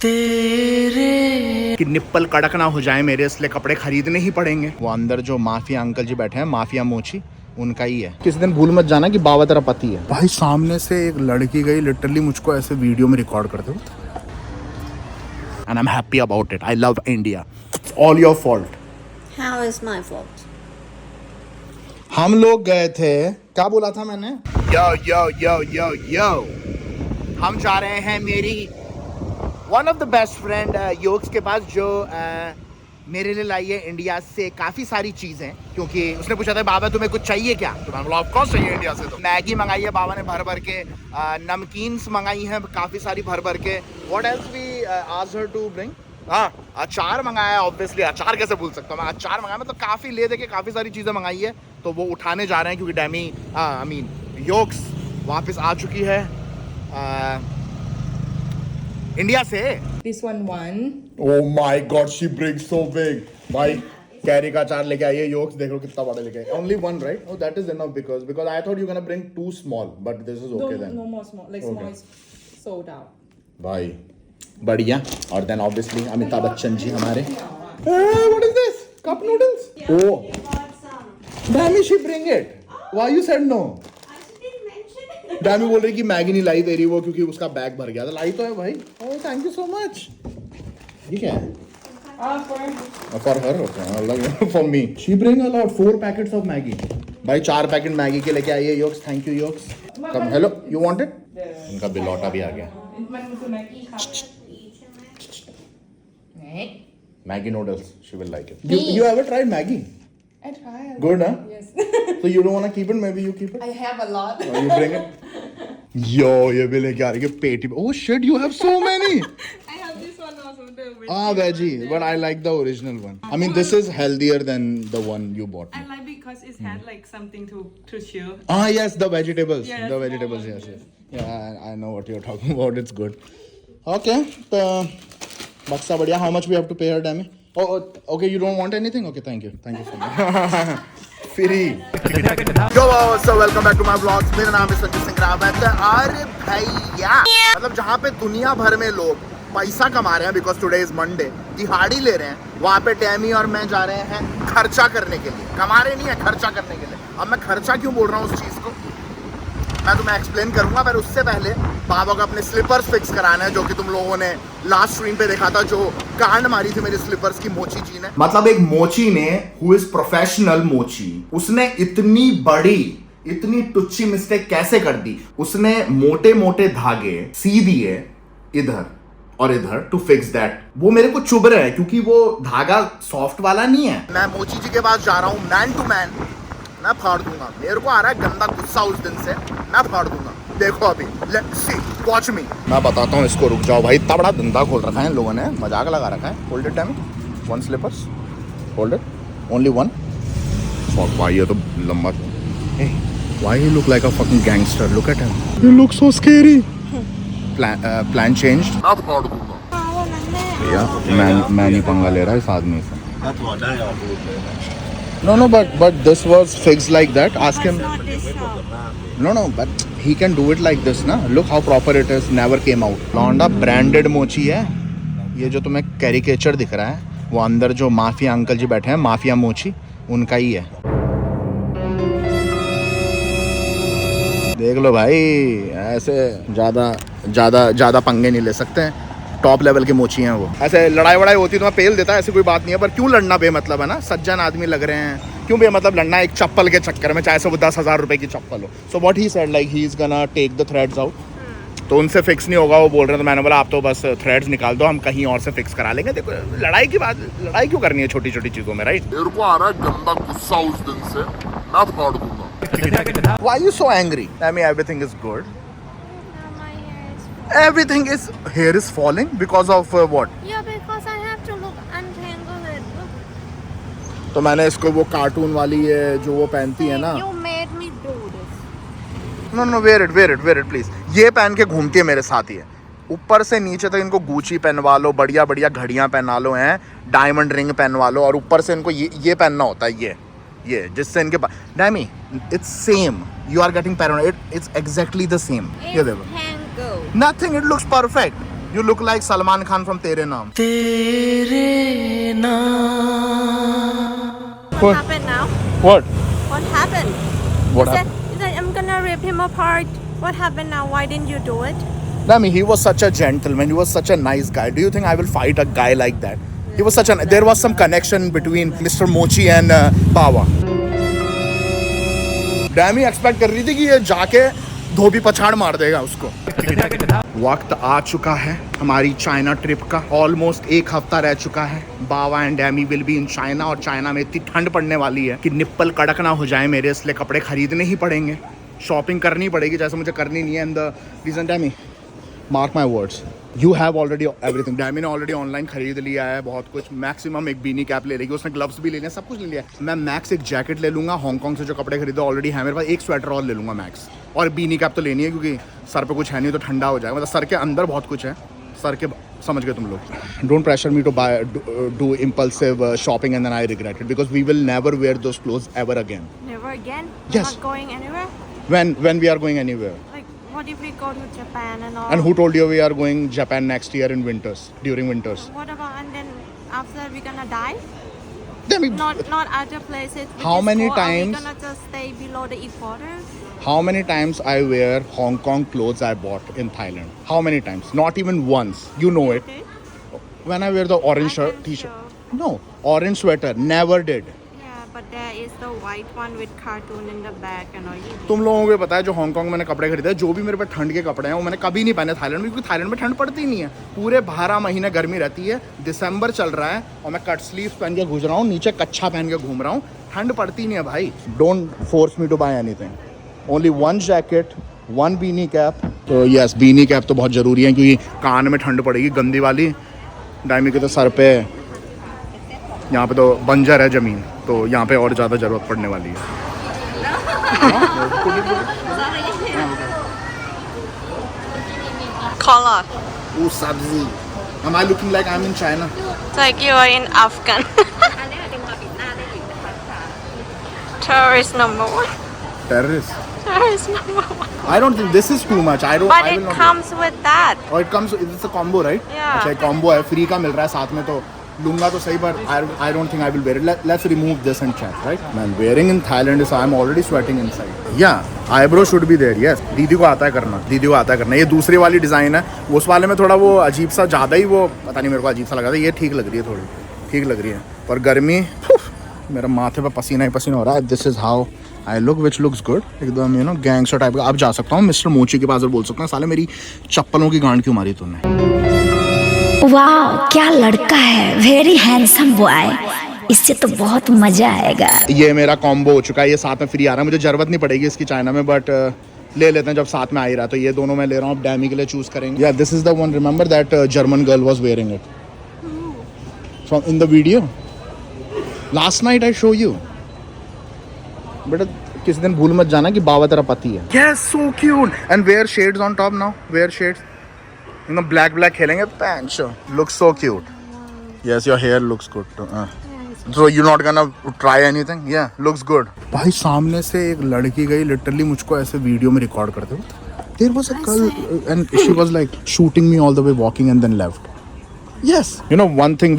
कि निप्पल कड़क ना हो जाए मेरे, इसलिए कपड़े खरीदने ही पड़ेंगे। वो अंदर जो माफिया अंकल जी बैठे हैं, माफिया मोची, उनका ही है। किसी दिन भूल मत जाना कि बाबा तेरा पति है। भाई सामने से एक लड़की गई, लिटरली मुझको ऐसे वीडियो में रिकॉर्ड करते हुए, and I am happy about it. I love India. All your fault. How is my fault? हम लोग गए थे, क्या बोला था मैंने? यो यो यो यो यो, हम जा रहे हैं मेरी one of the best friend Yogs के पास, जो मेरे लिए लाई है इंडिया से काफ़ी सारी चीज़ें। क्योंकि उसने पूछा था बाबा तुम्हें कुछ चाहिए क्या, तो मैंने बोला ऑफ कोर्स चाहिए इंडिया से। तो मैगी मंगाई है बाबा ने भर भर के, नमकीन्स मंगाई हैं काफ़ी सारी भर भर के। What else we asked her to bring? हाँ, अचार मंगाया है। ऑब्वियसली अचार कैसे भूल सकता हूँ मैं, अचार मंगाया, मतलब काफ़ी ले दे के काफ़ी सारी चीज़ें मंगाई है। तो वो उठाने जा रहे हैं क्योंकि डैमी आई मीन योग्स वापस आ चुकी है इंडिया से। This one. Oh my God, she brings so big. भाई कैरी का अचार लेके आई है योग्स, देखो कितना बड़ा लेके आई। Only one, right? Oh, that is enough because I thought you were gonna bring two small, but this is okay then. No more small. Like small is sold out. भाई बढ़िया। और देन ऑब्वियसली अमिताभ बच्चन जी हमारे। What is this? Cup noodles? Oh, Dami, she bring it. Why you said no? डैमी बोल रही कि Maggi नहीं लाई तेरी वो, क्योंकि उसका बैग भर गया था। लाई तो है भाई। Oh thank you so much. ये क्या है? फॉर हर अलग, for me she bring a lot 4 packets of Maggi. भाई 4 पैकेट मैगी के लेके आई है Yogs. Thank you Yogs. Come hello, you want it? इनका बिलौटा भी आ गया। Maggi noodles, she will like it. You ever tried Maggi? I tried. Good, huh? Yes. So you don't want to keep it? Maybe you keep it? I have a lot. Oh, you bring it? Yo, ये भी लेके आ रही है पेटी। Oh shit, you have so many. I have this one also. Veggie, but I like the original one. I mean, this is healthier than the one you bought. I like because it had like something to chew. Yes, the vegetables. Yes, The vegetables, yes. Yeah, I know what you're talking about. It's good. Okay, so Baksa बढ़िया. How much we have to pay her, Dami? Oh, okay. You don't want anything? Okay, thank you so much. Free. Yo, so welcome back to my vlogs. मेरा नाम है संजय सिंह रावत। अरे भैया, मतलब जहाँ पे दुनिया भर में लोग पैसा कमा रहे हैं, बिकॉज टुडे इज मंडे, दिहाड़ी ले रहे हैं, वहाँ पे टैमी और मैं जा रहे हैं खर्चा करने के लिए। कमा रहे नहीं है, खर्चा करने के लिए। अब मैं खर्चा क्यों बोल रहा हूँ उस चीज़ को मैं तुम्हें एक्सप्लेन करूंगा, पर उससे पहले बाबा को अपने स्लीपर्स फिक्स कराना है, जो कि तुम लोगों ने लास्ट स्ट्रीम पे देखा था, जो कांड मारी थी मेरे स्लीपर्स की मोची जी ने। मतलब एक मोची ने, हु इज प्रोफेशनल मोची, उसने इतनी बड़ी, इतनी टुच्ची मिस्टेक कैसे कर दी? उसने मोटे मोटे धागे सी दिए इधर और इधर टू फिक्स दैट। वो मेरे को चुभ रहे हैं क्योंकि वो धागा सॉफ्ट वाला नहीं है। मैं मोची जी के पास जा रहा हूँ, मैन टू मैन। मैं फाड़ दूंगा, मेरे को आ रहा है गंदा गुस्सा उस दिन से, मैं फाड़ दूंगा। देखो अभी, लेट्स सी, वॉच मी। मैं बताता हूँ इसको, रुक जाओ भाई। इतना बड़ा धंधा खोल रखा है इन लोगों ने, मजाक लगा रखा है। Hold it time, 1 slippers, hold it, only 1। Fuck भाई, ये तो लंबा। Why he look like a fucking gangster, look at him, you look so scary. Plan changed. मैं फाड़ दूंगा भैया। मैं नहीं पंगा ले रहा इस आदमी से। No, but this was fixed like that. Ask him. No, but he can do it like this, na? Look how proper it is. Never came out. लौंडा branded मोची है। ये जो तुम्हें कैरिकेचर दिख रहा है, वो अंदर जो माफिया अंकल जी बैठे हैं, माफिया मोची, उनका ही है। देख लो भाई, ऐसे ज़्यादा पंगे नहीं ले सकते हैं। टॉप लेवल के मोची हैं वो। ऐसे लड़ाई वड़ाई होती तो मैं पेल देता, ऐसी कोई बात नहीं है, पर क्यों लड़ना बेमतलब है ना? सज्जन आदमी लग रहे हैं, क्यों बेमतलब लड़ना एक चप्पल के चक्कर में, चाहे से वो 10,000 रुपए की चप्पल हो। So what he said, like he is gonna take the threads out. तो उनसे फिक्स नहीं होगा वो बोल रहे हैं। तो मैंने बोला आप तो बस थ्रेड्स निकाल दो, हम कहीं और से फिक्स करा लेंगे। देखो लड़ाई की बात, लड़ाई क्यों करनी है छोटी छोटी चीज़ों में, राइट? मेरे को आ रहा है गंदा गुस्सा उस दिन से, मैं फाड़ दूंगा। Why you so angry? I mean everything is good. Everything is, hair is falling because of what? Yeah, because I have to look untangle it. Look. तो मैंने इसको वो कार्टून वाली है जो वो पहनती है ना। You made me do this. No, wear it please. ये पहन के घूमती है मेरे साथ ही है, ऊपर से नीचे तक इनको गुची पहनवा लो, बढ़िया बढ़िया घड़ियां पहना लो, हैं डायमंड रिंग पहनवा लो, और ऊपर से इनको ये पहनना होता है, ये जिससे इनके पास। Dami, it's same, you are getting paranoid, it's exactly the same. ये देखो, Tango. nothing, it looks perfect. You look like Salman Khan from Tere Naam. What happened now? What? What happened? What He happened? said, I'm gonna rip him apart. What happened now? Why didn't you do it? I mean, he was such a gentleman. He was such a nice guy. Do you think I will fight a guy like that? He was such an. There was some connection between Mr. Mochi and Bawa. डैमी expect कर रही थी कि ये जाके धोबी पछाड़ मार देगा उसको. वक्त आ चुका है हमारी चाइना ट्रिप का. ऑलमोस्ट एक हफ्ता रह चुका है. Bawa and Dami will be in China. और चाइना में इतनी ठंड पड़ने वाली है कि निप्पल कड़क ना हो जाए मेरे, इसलिए कपड़े खरीदने ही पड़ेंगे. शॉपिंग करनी पड़ेगी जैसे मुझे करनी नहीं है. And the reason Dammy, mark my words, you have already everything. Dammy ने ऑलरेडी ऑनलाइन खरीद लिया है बहुत कुछ. मैक्सिमम एक बीनी कैप ले लेगी, उसने ग्लव्स भी ले लिए, सब कुछ ले लिया है. मैं मैक्स एक जैकेट ले लूँगा. हांगकॉन्ग से जो कपड़े खरीदे ऑलरेडी है मेरे पास. एक स्वेटर और ले लूँगा मैक्स. और बीनी कैप तो लेनी है क्योंकि सर पे कुछ है नहीं तो ठंडा हो जाएगा. मतलब सर के अंदर बहुत कुछ है, सर के समझ गए तुम लोग. Don't pressure me to buy do impulsive shopping and then I regret it because we will never wear those clothes ever again. Never again? Yes. Not going anywhere? When we are going anywhere. Like, what if we go to Japan and all? And who told you we are going Japan next year in winters, during winters? What about, and then after we're gonna die? Then we, Not other places. We How just many go, Are times- we gonna just stay below the equators? how many times I wear Hong Kong clothes I bought in Thailand? How many times? Not even once. You know it. Okay. When I wear the orange I shirt, can t-shirt. show. No, orange sweater. Never did. Yeah, but there is the white one with cartoon in the back and all. तुम लोगों को पता है जो Hong Kong में मैंने कपड़े खरीदे, जो भी मेरे पे ठंड के कपड़े हैं वो मैंने कभी नहीं पहने थाईलैंड में, क्योंकि थाईलैंड में ठंड पड़ती ही नहीं है. पूरे 12 महीने गर्मी रहती है. दिसंबर चल रहा है और मैं कट स्लीव पहन के घूम रहा हूँ, नीचे कच्छा पहन के घूम रहा हूँ. ठंड पड़ती नहीं है भाई. Don't force me to buy anything. Only one jacket, one beanie cap. तो यस, बीनी कैप तो बहुत ज़रूरी है क्योंकि कान में ठंड पड़ेगी गंदी वाली. डायमी के तो सर पे, यहाँ पे तो बंजर है ज़मीन, तो यहाँ पे और ज़्यादा ज़रूरत पड़ने वाली है. Color. Ooh, sabzi. Am I looking like I'm in China? It's like you are in Afghan. Tourist number one. Terrorist. Tourist number one. I don't think this is too much. I don't. But I will it not comes with that. do it. Oh, it comes. It's a combo, right? Yeah. अच्छा, एक combo है, free का मिल रहा है साथ में, तो लूँगा तो सही, but I don't think I will wear it. Let's remove this and chat, right? Man, wearing in Thailand is I'm already sweating inside. Yeah, eyebrow should be there. Yes, दीदी को आता है करना. दीदी को आता है करना. ये दूसरी वाली डिज़ाइन है. उस वाले में थोड़ा वो अजीब सा ज़्यादा ही वो पता नहीं मेरे को अजीब सा लगा था. ये ठीक लग रही है, थोड़ी ठीक लग रही है. पर गर्मी, मेरा माथे पे पसीना ही पसीना हो रहा है. This is how I look, which looks good. एकदम यू नो गैंगस्टर टाइप का. अब जा सकता हूँ मिस्टर मोची के पास और बोल सकता हूँ, साले मेरी चप्पलों की गांड क्यों मारी तूने. वाह क्या लड़का है, वेरी हैंडसम बॉय. इससे तो बहुत मजा आएगा. ये मेरा कॉम्बो हो चुका है. ये साथ में फ्री आ रहा है. मुझे ज़रूरत नहीं पड़ेगी इसकी चाइना में, बट ले लेते हैं जब साथ में आ ही रहा. तो ये दोनों मैं ले रहा हूँ. अब डैमी के लिए चूज़ करेंगे. या this is the one, remember that German girl was wearing it from in the video last night. I show you. बेटा किसी दिन भूल मत जाना कि बाबा तेरा पति है. Yes, so cute. And wear shades on top now. Wear shades. You know, black खेलेंगे. Pancho looks so cute. Yes, your hair looks good too. So you're not gonna try anything? Yeah, looks good. भाई सामने से एक लड़की गई, literally मुझको ऐसे video में रिकॉर्ड करते हुए. There was a girl and she was like shooting me all the way, walking and then left. Yes. You know, one thing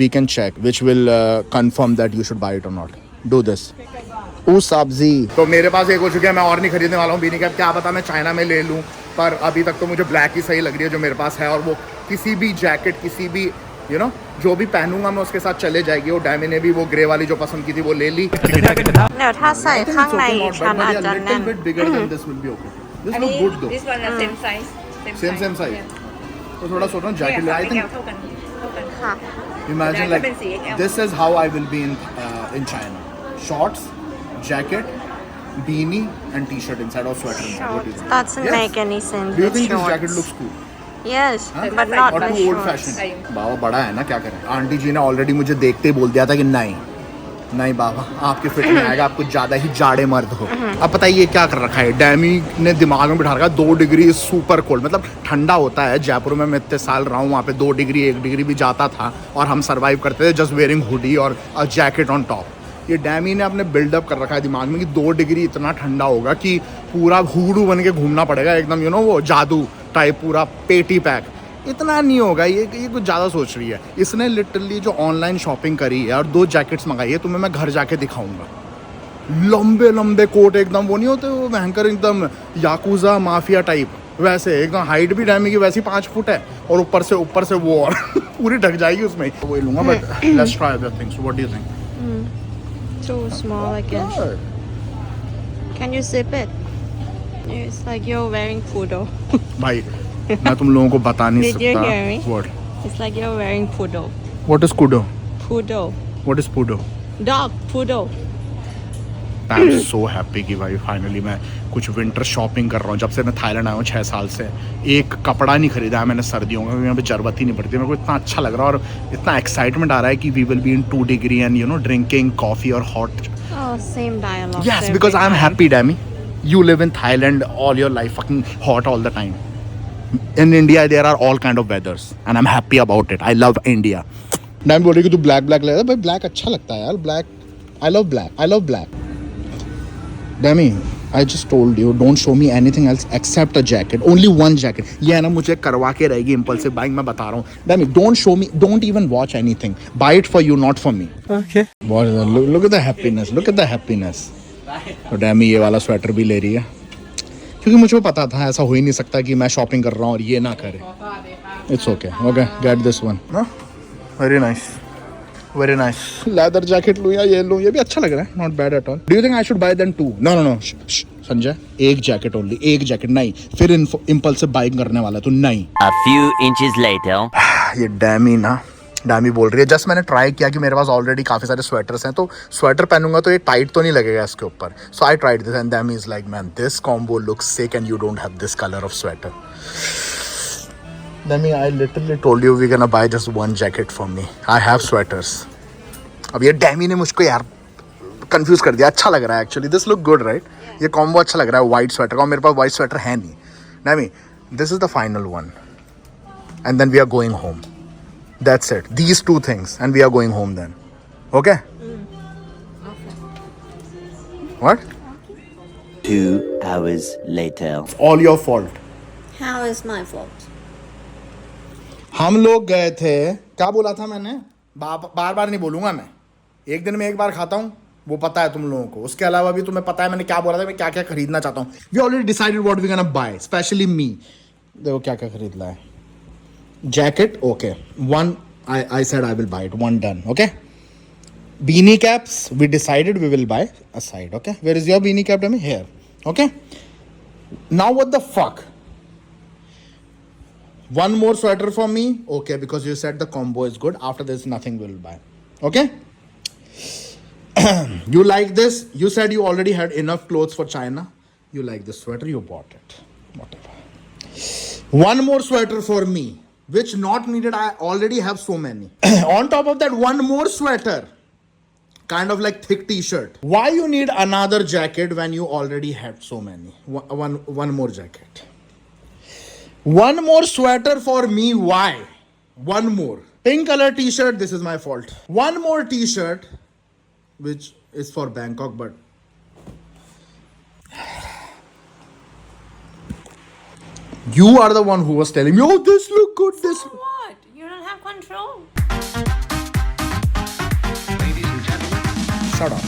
we can check, which will confirm that you should buy it or not. Do this. ओ सब्जी. तो मेरे पास एक हो चुकी है. मैं और नहीं खरीदने वाला हूँ बीनी कैप. क्या पता मैं चाइना में ले लूँ, पर अभी तक तो मुझे ब्लैक ही सही लग रही है जो मेरे पास है. और वो किसी भी जैकेट, किसी भी यू नो जो भी पहनूंगा मैं उसके साथ चले जाएगी. वो डैमी ने भी वो ग्रे वाली जो पसंद की थी वो ले ली. เดี๋ยวถ้าใส่ข้างในฉันอาจจะแน่น bit bigger than this will be okay. This look good though. This one is same size. Same size. तो थोड़ा सोच रहा हूँ jacket. I think เท่ากัน ค่ะ imagine likeเป็นสี XL. this is how I will be in China. Shorts, jacket, beanie and t-shirt inside or sweater inside. What do you think? Doesn't Yes. make any sense. Do you with think this shorts. jacket looks cool? Yes, Huh? but not Or with too old shorts. fashioned? बाबा बड़ा है ना, क्या करें. Aunty जी ने already मुझे देखते ही बोल दिया था कि नहीं बाबा आपके फिट में आएगा, आप कुछ ज़्यादा ही जाड़े मर्द हो. अब पता है ये क्या कर रखा है. डैमी ने दिमाग में बिठा रखा है 2 डिग्री सुपर कोल्ड. मतलब ठंडा होता है. जयपुर में मैं इतने साल रहा हूँ, वहाँ पे 2 डिग्री 1 डिग्री भी जाता था और हम सर्वाइव करते थे जस्ट वेयरिंग हुडी और अ जैकेट ऑन टॉप. ये डैमी ने अपने बिल्डअप कर रखा है दिमाग में कि 2 डिग्री इतना ठंडा होगा कि पूरा हुडू बन के घूमना पड़ेगा एकदम, यू नो वो जादू टाइप, पूरा पेटी पैक. इतना नहीं होगा, ये कुछ ज़्यादा सोच रही है। इसने लिटरली जो ऑनलाइन शॉपिंग करी है और 2 जैकेट्स मंगाई है, तुम्हें मैं घर जाके दिखाऊंगा। लंबे लंबे कोट एकदम, वो नहीं होते वो भयंकर एकदम याकूजा माफिया टाइप, वैसे एकदम। हाइट भी डैमी की वैसी 5 फुट है और ऊपर से वो और पूरी ढक जाएगी उसमें। वो लूंगा, but let's try other things. What do you think? Too small, I guess. Can you zip it? It's like you're wearing poodle. भाई मैं तुम लोगों को बता नहीं Did you सकता। hear me? What? It's like you're wearing poodle. What is kudo? Poodle. What is pudo? Dog, poodle. I am so happy कि भाई फाइनली मैं कुछ विंटर शॉपिंग कर रहा हूँ। जब से मैं थाईलैंड आया हूँ 6 साल से, एक कपड़ा नहीं खरीदा है मैंने सर्दियों का, यहाँ पे जरूरत ही नहीं पड़ती। मेरे को इतना अच्छा लग रहा है और इतना एक्साइटमेंट आ रहा है कि we will be in 2 degree and you know drinking coffee और hot. Oh, same dialogue. Yes, because I am happy, Dami. You live in Thailand all your life, fucking hot all the time. In India, there are all kind of weathers, and I'm happy about it. I love India. Dami बोल रही कि तू black ले रहा है, भाई black अच्छा लगता है यार, black. I love black. I love black. Dami, I just told you, don't show me anything else except a jacket. Only one jacket. ये है ना, मुझे करवा के रहेगी इम्पल्सिव बाइंग, मैं बता रहा हूँ। Dami, don't show me, don't even watch anything. Buy it for you, not for me. Okay. Look at the happiness. Look at the happiness. तो Dami ये वाला स्वेटर भी ले रही है, क्योंकि मुझे पता था ऐसा हो ही नहीं सकता कि मैं शॉपिंग कर रहा हूँ और ये ना करे। It's okay. Okay, get this one. No? Very nice. Very nice. Leather jacket लूँ या ये लूँ, ये भी अच्छा लग रहा है, not bad at all. Do you think I should buy then 2? No no no Sanjay, एक जैकेट ओनली, एक जैकेट नहीं, फिर इम्पल्सिव बाइंग करने वाला तो नहीं। A few inches later. ये डैमी बोल रही है, जस्ट मैंने ट्राई किया कि मेरे पास ऑलरेडी काफ़ी सारे स्वेटर्स हैं, तो स्वेटर पहनूंगा तो ये टाइट तो नहीं लगेगा इसके ऊपर। So I tried this and Dami is like, man this combo looks sick and you don't have this colour of sweater. Dami, I literally told you we're gonna buy just one jacket for me. I have sweaters. अब ये डैमी ने मुझको यार confuse कर दिया। अच्छा लग रहा है actually, this look good right. ये कॉम्बो अच्छा लग रहा है वाइट स्वेटर का, मेरे पास वाइट स्वेटर है नहीं। Dammy, this is the final one and then we are going home. That's it. These 2 things and we are going home then. Okay? What? 2 hours later. All your fault. How is my fault? हम लोग गए थे, क्या बोला था मैंने? बार बार नहीं बोलूंगा मैं, एक दिन में एक बार खाता हूँ, वो पता है तुम लोगों को। उसके अलावा भी तुम्हें पता है मैंने क्या बोला था, मैं क्या क्या खरीदना चाहता हूँ। We already decided what we gonna buy, specially me. देखो क्या क्या खरीदना है। Jacket, okay. One, I said I will buy it. One done, okay? Beanie caps, we decided we will buy a side, okay? Where is your beanie cap, Dami? Here, okay? Now what the fuck? One more sweater for me, okay? Because you said the combo is good. After this, nothing we will buy, okay? You like this? You said you already had enough clothes for China. You like this sweater? You bought it, whatever. One more sweater for me. Which not needed, I already have so many. On top of that, one more sweater, kind of like thick t-shirt. Why you need another jacket when you already had so many? One more jacket. One more sweater for me, why? One more. Pink color t-shirt, this is my fault. One more t-shirt, which is for Bangkok, but you are the one who was telling me, oh, this look good, this look. What? You don't have control. Shut up.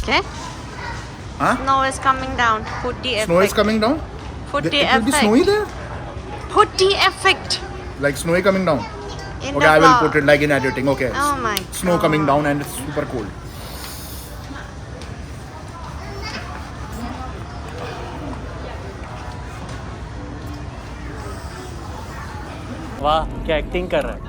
Okay. Huh? Snow is coming down. Put the effect. Snow is coming down? Put the It will be effect. snowy there? Put the effect Like snowy coming down? in Okay, the I will vlog. put it like in editing. Okay. Oh my Snow coming God. down and it's super cold. वाह क्या acting कर रहा है।